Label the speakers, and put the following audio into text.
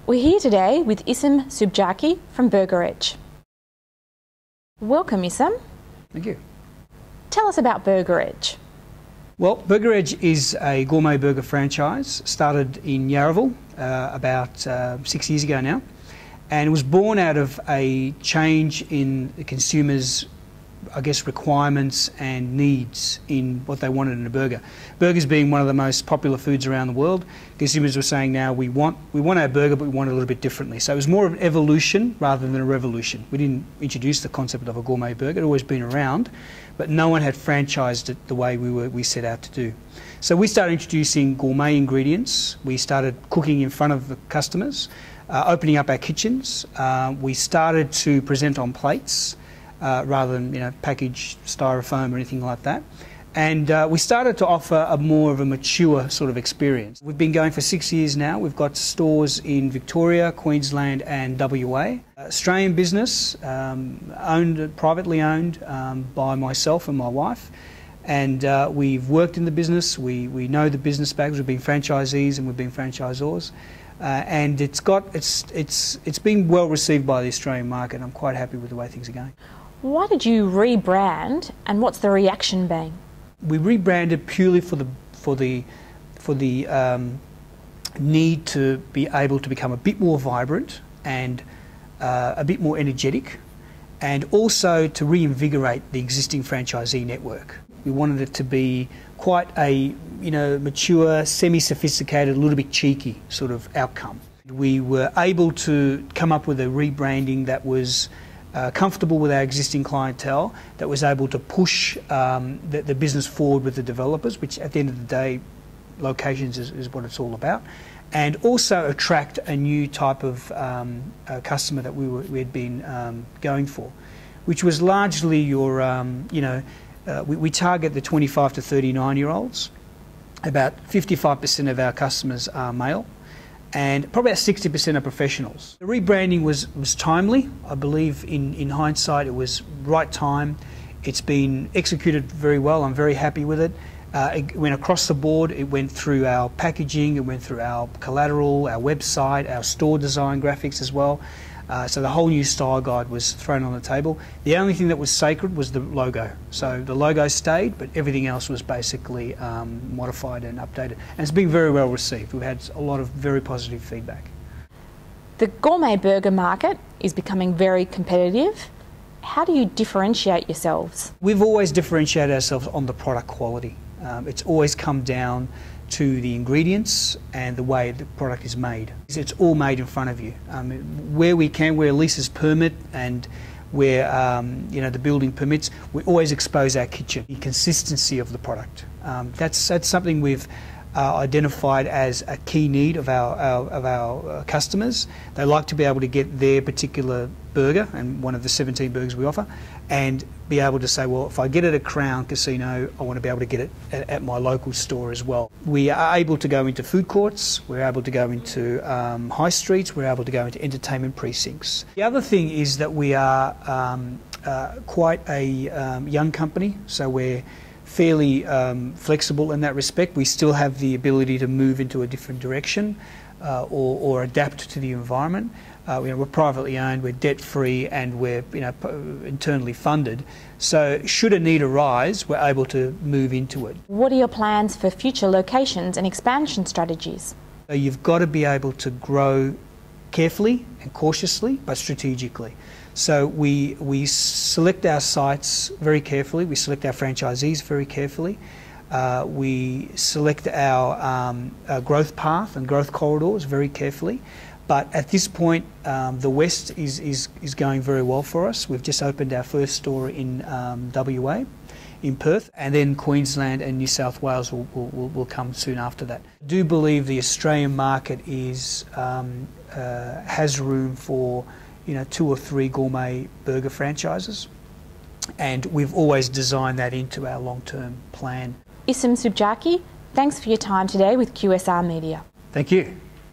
Speaker 1: We're here today with Issam Soubjaki from Burger Edge. Welcome, Issam.
Speaker 2: Thank you.
Speaker 1: Tell us about Burger Edge.
Speaker 2: Well, Burger Edge is a gourmet burger franchise, started in Yarraville about 6 years ago now, and it was born out of a change in the consumers' requirements and needs in what they wanted in a burger. Burgers being one of the most popular foods around the world, consumers were saying now we want our burger, but we want it a little bit differently. So it was more of an evolution rather than a revolution. We didn't introduce the concept of a gourmet burger; it had always been around, but no one had franchised it the way we set out to do. So we started introducing gourmet ingredients. We started cooking in front of the customers, opening up our kitchens. We started to present on plates, rather than packaged styrofoam or anything like that. And we started to offer a more of a mature sort of experience. We've been going for 6 years now. We've got stores in Victoria, Queensland and WA. Australian business, privately owned by myself and my wife. And we've worked in the business. We know the business backwards. We've been franchisees and we've been franchisors. And it's been well received by the Australian market. I'm quite happy with the way things are going.
Speaker 1: Why did you rebrand, and what's the reaction been?
Speaker 2: We rebranded purely for the need to be able to become a bit more vibrant and a bit more energetic, and also to reinvigorate the existing franchisee network. We wanted it to be quite a mature, semi-sophisticated, a little bit cheeky sort of outcome. We were able to come up with a rebranding that was comfortable with our existing clientele, that was able to push the business forward with the developers, which at the end of the day, locations is what it's all about, and also attract a new type of customer that we had been going for, which was largely your, we target the 25 to 39-year-olds. About 55% of our customers are male, and probably about 60% are professionals. The rebranding was timely. I believe in hindsight it was right time. It's been executed very well. I'm very happy with it. It went across the board. It went through our packaging, it went through our collateral, our website, our store design graphics as well. So the whole new style guide was thrown on the table. The only thing that was sacred was the logo. So the logo stayed, but everything else was basically modified and updated. And it's been very well received. We've had a lot of very positive feedback.
Speaker 1: The gourmet burger market is becoming very competitive. How do you differentiate yourselves?
Speaker 2: We've always differentiated ourselves on the product quality. It's always come down to the ingredients and the way the product is made. It's all made in front of you. Where we can, where leases permit and where the building permits, we always expose our kitchen. The consistency of the product. That's something we've identified as a key need of our customers. They like to be able to get their particular burger, and one of the 17 burgers we offer, and be able to say, well, if I get it at Crown Casino, I want to be able to get it at my local store as well. We are able to go into food courts, we're able to go into high streets, we're able to go into entertainment precincts. The other thing is that we are quite a young company, so we're fairly flexible in that respect. We still have the ability to move into a different direction or adapt to the environment. We're privately owned, we're debt-free, and we're internally funded. So should a need arise, we're able to move into it.
Speaker 1: What are your plans for future locations and expansion strategies?
Speaker 2: So you've got to be able to grow carefully and cautiously, but strategically. So we select our sites very carefully, we select our franchisees very carefully, we select our growth path and growth corridors very carefully. But at this point, the West is going very well for us. We've just opened our first store in WA, in Perth, and then Queensland and New South Wales will come soon after that. I do believe the Australian market has room for 2 or 3 gourmet burger franchises, and we've always designed that into our long-term plan.
Speaker 1: Issam Soubjaki, thanks for your time today with QSR Media.
Speaker 2: Thank you.